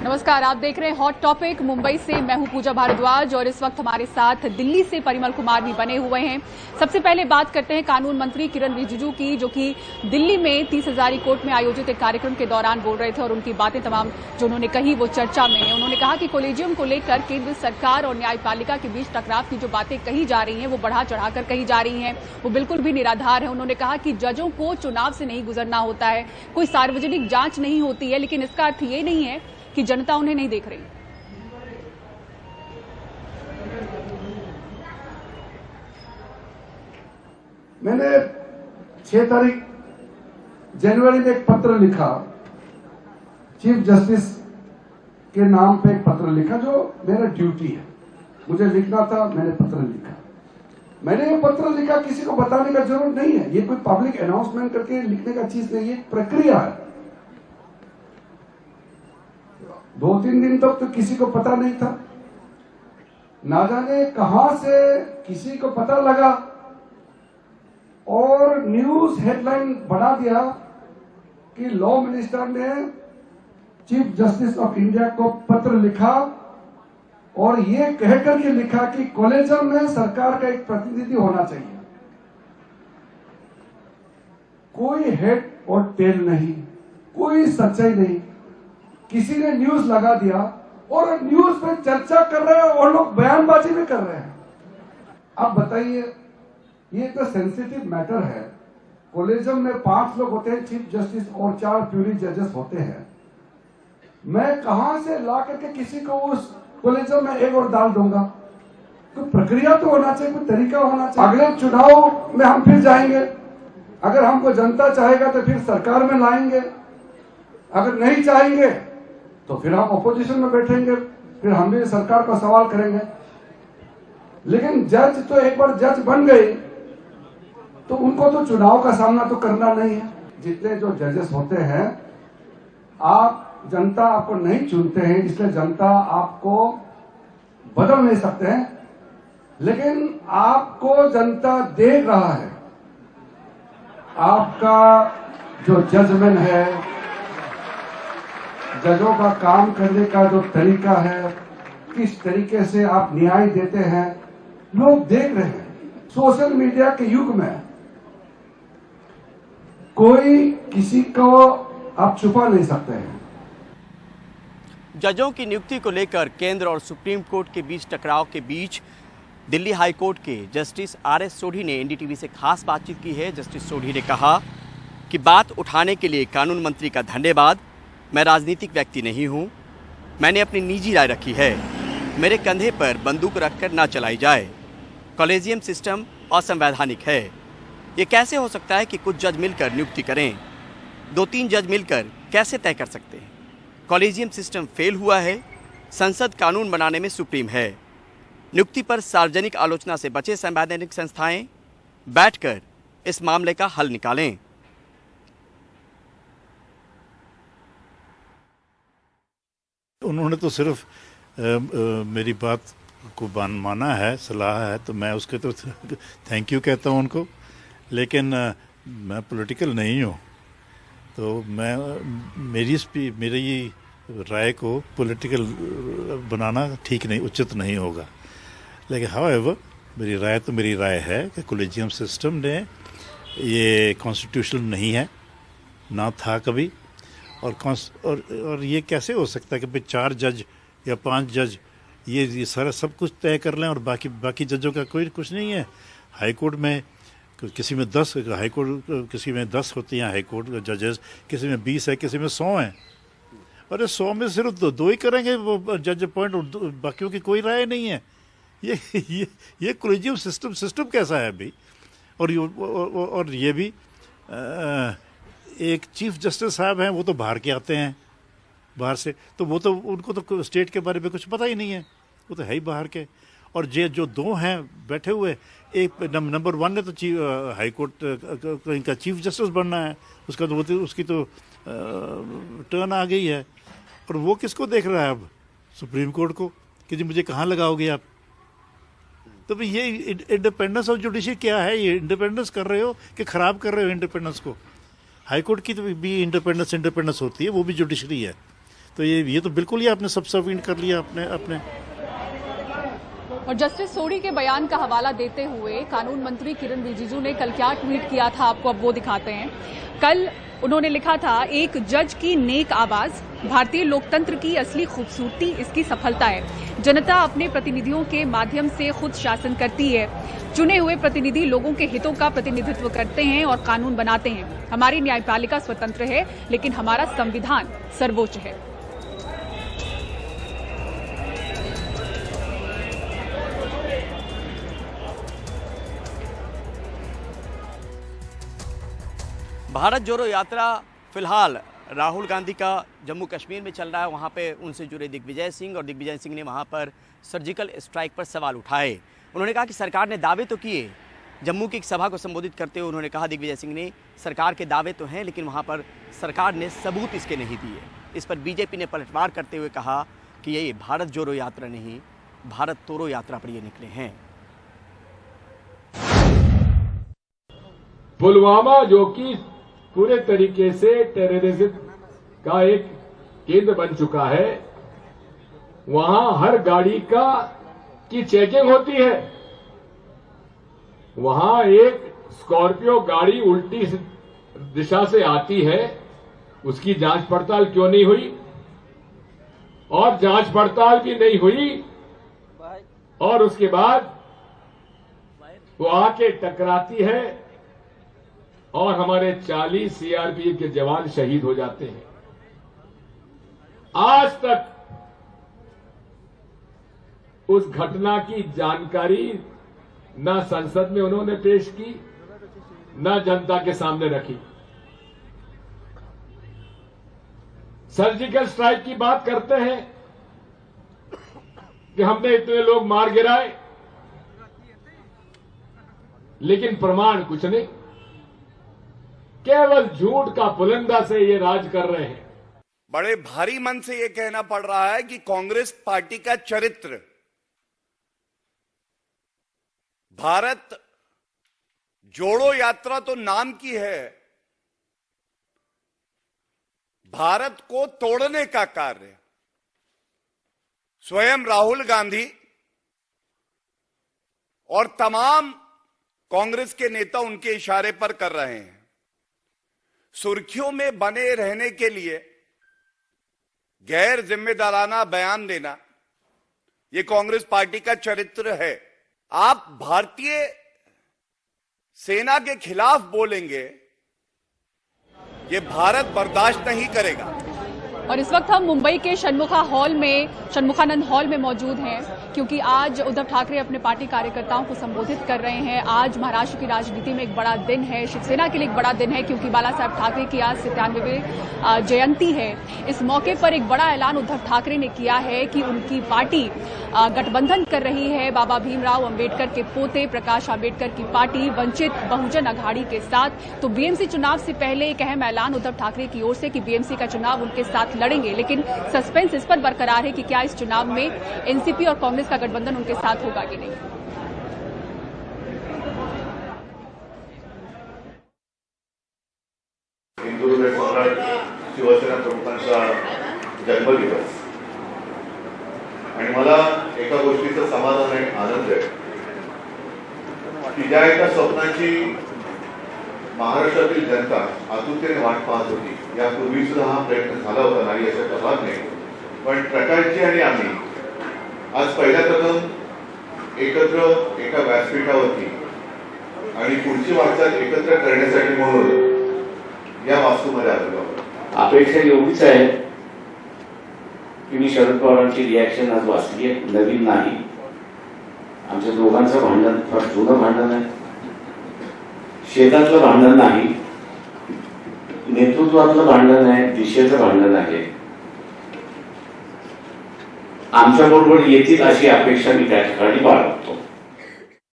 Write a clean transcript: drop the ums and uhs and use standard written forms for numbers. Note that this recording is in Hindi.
नमस्कार, आप देख रहे हैं हॉट टॉपिक। मुंबई से मैं हूं पूजा भारद्वाज और इस वक्त हमारे साथ दिल्ली से परिमल कुमार भी बने हुए हैं। सबसे पहले बात करते हैं कानून मंत्री किरण रिजिजू की, जो कि दिल्ली में 30 हजारी कोर्ट में आयोजित एक कार्यक्रम के दौरान बोल रहे थे और उनकी बातें तमाम जो उन्होंने कही वो चर्चा में है। उन्होंने कहा कि कॉलेजियम को लेकर केंद्र सरकार और न्यायपालिका के बीच टकराव की जो बातें कही जा रही हैं वो बढ़ा चढ़ाकर कही जा रही हैं, वो बिल्कुल भी निराधार है। उन्होंने कहा कि जजों को चुनाव से नहीं गुजरना होता है, कोई सार्वजनिक जांच नहीं होती है, लेकिन इसका अर्थ ये नहीं है कि जनता उन्हें नहीं देख रही। मैंने 6 तारीख जनवरी में एक पत्र लिखा, चीफ जस्टिस के नाम पे एक पत्र लिखा, जो मेरा ड्यूटी है, मुझे लिखना था, मैंने पत्र लिखा। मैंने ये पत्र लिखा, किसी को बताने का जरूरत नहीं है, ये कोई पब्लिक अनाउंसमेंट करके लिखने का चीज नहीं, ये प्रक्रिया है। 2-3 दिन तक तो किसी को पता नहीं था, ना जाने कहां से किसी को पता लगा और न्यूज हेडलाइन बढ़ा दिया कि लॉ मिनिस्टर ने चीफ जस्टिस ऑफ इंडिया को पत्र लिखा और ये कहकर के लिखा कि कॉलेजियम में सरकार का एक प्रतिनिधि होना चाहिए। कोई हेड और टेल नहीं, कोई सच्चाई नहीं, किसी ने न्यूज लगा दिया और न्यूज पे चर्चा कर रहे हैं और लोग बयानबाजी भी कर रहे हैं। अब बताइए, ये तो सेंसिटिव मैटर है। कॉलेजियम में 5 लोग होते हैं, चीफ जस्टिस और 4 प्यूरी जजेस होते हैं। मैं कहां से ला करके किसी को उस कॉलेजियम में एक और डाल दूंगा? तो प्रक्रिया तो होना चाहिए, कोई तरीका होना चाहिए। अगले चुनाव में हम फिर जाएंगे, अगर हमको जनता चाहेगा तो फिर सरकार में लाएंगे, अगर नहीं चाहेंगे तो फिर हम अपोजिशन में बैठेंगे, फिर हम भी सरकार का सवाल करेंगे। लेकिन जज तो एक बार जज बन गए तो उनको तो चुनाव का सामना तो करना नहीं है। जितने जो जजेस होते हैं, आप जनता आपको नहीं चुनते हैं, इसलिए जनता आपको बदल नहीं सकते हैं, लेकिन आपको जनता देख रहा है। आपका जो जजमेंट है, जजों का काम करने का जो तरीका है, किस तरीके से आप न्याय देते हैं, लोग देख रहे हैं। सोशल मीडिया के युग में कोई किसी को आप छुपा नहीं सकते हैं। जजों की नियुक्ति को लेकर केंद्र और सुप्रीम कोर्ट के बीच टकराव के बीच दिल्ली हाई कोर्ट के जस्टिस RS सोढ़ी ने NDTV से खास बातचीत की है। जस्टिस सोढ़ी ने कहा कि बात उठाने के लिए कानून मंत्री का धन्यवाद। मैं राजनीतिक व्यक्ति नहीं हूं, मैंने अपनी निजी राय रखी है, मेरे कंधे पर बंदूक रखकर ना चलाई जाए। कॉलेजियम सिस्टम असंवैधानिक है। ये कैसे हो सकता है कि कुछ जज मिलकर नियुक्ति करें? 2-3 जज मिलकर कैसे तय कर सकते हैं? कॉलेजियम सिस्टम फेल हुआ है। संसद कानून बनाने में सुप्रीम है। नियुक्ति पर सार्वजनिक आलोचना से बचे संवैधानिक संस्थाएं बैठकर इस मामले का हल निकालें। उन्होंने तो सिर्फ मेरी बात को माना है, सलाह है, तो मैं उसके तो थैंक यू कहता हूँ उनको। लेकिन मैं पॉलिटिकल नहीं हूँ, तो मेरी राय को पॉलिटिकल बनाना ठीक नहीं, उचित नहीं होगा। लेकिन हाउएवर मेरी राय तो मेरी राय है कि कॉलेजियम सिस्टम ने ये कॉन्स्टिट्यूशनल नहीं है, ना था कभी। और ये कैसे हो सकता है कि भाई 4 जज या 5 जज ये सारा सब कुछ तय कर लें और बाकी जजों का कोई कुछ नहीं है। हाई कोर्ट में किसी में 10, हाई कोर्ट किसी में 10 होती हैं हाई कोर्ट जजेस, किसी में 20 है, किसी में 100 हैं। और 100 में सिर्फ 2 ही करेंगे वो जज अपॉइंट, और बाकियों की कोई राय नहीं है। ये कॉलेजियम सिस्टम कैसा है अभी? और ये भी एक चीफ जस्टिस साहब हैं, वो तो बाहर के आते हैं, बाहर से, तो वो तो उनको तो स्टेट के बारे में कुछ पता ही नहीं है, वो तो है ही बाहर के। और जो 2 हैं बैठे हुए, एक नंबर 1 ने तो हाई कोर्ट इनका चीफ जस्टिस बनना है, उसकी तो टर्न आ गई है। और वो किसको देख रहा है अब? सुप्रीम कोर्ट को, कि जी मुझे कहाँ लगाओगे आप? तो भाई ये इंडिपेंडेंस ऑफ जुडिशरी क्या है? ये इंडिपेंडेंस कर रहे हो कि खराब कर रहे हो इंडिपेंडेंस को? हाई कोर्ट की तो भी इंडिपेंडेंस होती है, वो भी जुडिशरी है। तो ये तो बिल्कुल ही आपने सबसर्विएंट कर लिया अपने। और जस्टिस सोढ़ी के बयान का हवाला देते हुए कानून मंत्री किरण रिजिजू ने कल क्या ट्वीट किया था, आपको अब वो दिखाते हैं। कल उन्होंने लिखा था, एक जज की नेक आवाज, भारतीय लोकतंत्र की असली खूबसूरती इसकी सफलता है। जनता अपने प्रतिनिधियों के माध्यम से खुद शासन करती है। चुने हुए प्रतिनिधि लोगों के हितों का प्रतिनिधित्व करते हैं और कानून बनाते हैं। हमारी न्यायपालिका स्वतंत्र है, लेकिन हमारा संविधान सर्वोच्च है। भारत जोड़ो यात्रा फिलहाल राहुल गांधी का जम्मू कश्मीर में चल रहा है। वहां पे उनसे जुड़े दिग्विजय सिंह, और दिग्विजय सिंह ने वहां पर सर्जिकल स्ट्राइक पर सवाल उठाए। उन्होंने कहा कि सरकार ने दावे तो किए। जम्मू की एक सभा को संबोधित करते हुए उन्होंने कहा, दिग्विजय सिंह ने, सरकार के दावे तो हैं, लेकिन वहां पर सरकार ने सबूत इसके नहीं दिए। इस पर बीजेपी ने पलटवार करते हुए कहा कि ये भारत जोड़ो यात्रा नहीं, भारत तोड़ो यात्रा पर ये निकले हैं। पुलवामा, जो कि पूरे तरीके से टेररिज्म का एक केंद्र बन चुका है, वहां हर गाड़ी की चेकिंग होती है। वहां एक स्कॉर्पियो गाड़ी उल्टी दिशा से आती है, उसकी जांच पड़ताल क्यों नहीं हुई? और जांच पड़ताल भी नहीं हुई, और उसके बाद वो आके टकराती है और हमारे 40 सीआरपीएफ के जवान शहीद हो जाते हैं। आज तक उस घटना की जानकारी न संसद में उन्होंने पेश की, न जनता के सामने रखी। सर्जिकल स्ट्राइक की बात करते हैं कि हमने इतने लोग मार गिराए, लेकिन प्रमाण कुछ नहीं। केवल झूठ का पुलिंदा से ये राज कर रहे हैं। बड़े भारी मन से ये कहना पड़ रहा है कि कांग्रेस पार्टी का चरित्र भारत जोड़ो यात्रा तो नाम की है, भारत को तोड़ने का कार्य स्वयं राहुल गांधी और तमाम कांग्रेस के नेता उनके इशारे पर कर रहे हैं। सुर्खियों में बने रहने के लिए गैर जिम्मेदाराना बयान देना, यह कांग्रेस पार्टी का चरित्र है। आप भारतीय सेना के खिलाफ बोलेंगे, ये भारत बर्दाश्त नहीं करेगा। और इस वक्त हम मुंबई के शनमुखानंद हॉल में मौजूद हैं, क्योंकि आज उद्धव ठाकरे अपने पार्टी कार्यकर्ताओं को संबोधित कर रहे हैं। आज महाराष्ट्र की राजनीति में एक बड़ा दिन है, शिवसेना के लिए एक बड़ा दिन है, क्योंकि बाला साहब ठाकरे की आज 97वीं जयंती है। इस मौके पर एक बड़ा ऐलान उद्धव ठाकरे ने किया है कि उनकी पार्टी गठबंधन कर रही है बाबा भीमराव अंबेडकर के पोते प्रकाश अंबेडकर की पार्टी वंचित बहुजन अघाड़ी के साथ। तो बीएमसी चुनाव से पहले एक अहम ऐलान उद्धव ठाकरे की ओर से कि बीएमसी का चुनाव उनके साथ लड़ेंगे, लेकिन सस्पेंस इस पर बरकरार है कि क्या इस चुनाव में एनसीपी और कांग्रेस का गठबंधन उनके साथ होगा कि नहीं। हिंदू हृदय सम्राट शिवसेना प्रमुखांचा जन्मदिवस, आणि मला एका गोष्टीचं समाधान आणि आनंद आहे की ज्या एका स्वप्नाची महाराष्ट्रातील जनता आतुरतेने वाट पाहत होती, यापूर्वी सुद्धा हा प्रयत्न झाला होता, नाही अशा प्रभात नाही, पण प्रकाशजी आणि आम्ही आज पहिल्या प्रथम एकत्र एका व्यासपीठावरती आणि पुढची वाटचाल एकत्र करण्यासाठी म्हणून या वास्तूमध्ये आलेलो आहोत। अपेक्षा एवढीच आहे की मी शरद पवारांची रिॲक्शन आज वाचली आहे, नवीन नाही। आमच्या दोघांचं भांडण फार जुनं भांडण आहे, शेतातलं भांडण नाही, नेतृत्वातलं भांडण आहे, दिशेचं भांडण आहे। आमच्या बरोबर येतील अशी अपेक्षा मी त्या ठिकाणी बाळगतो।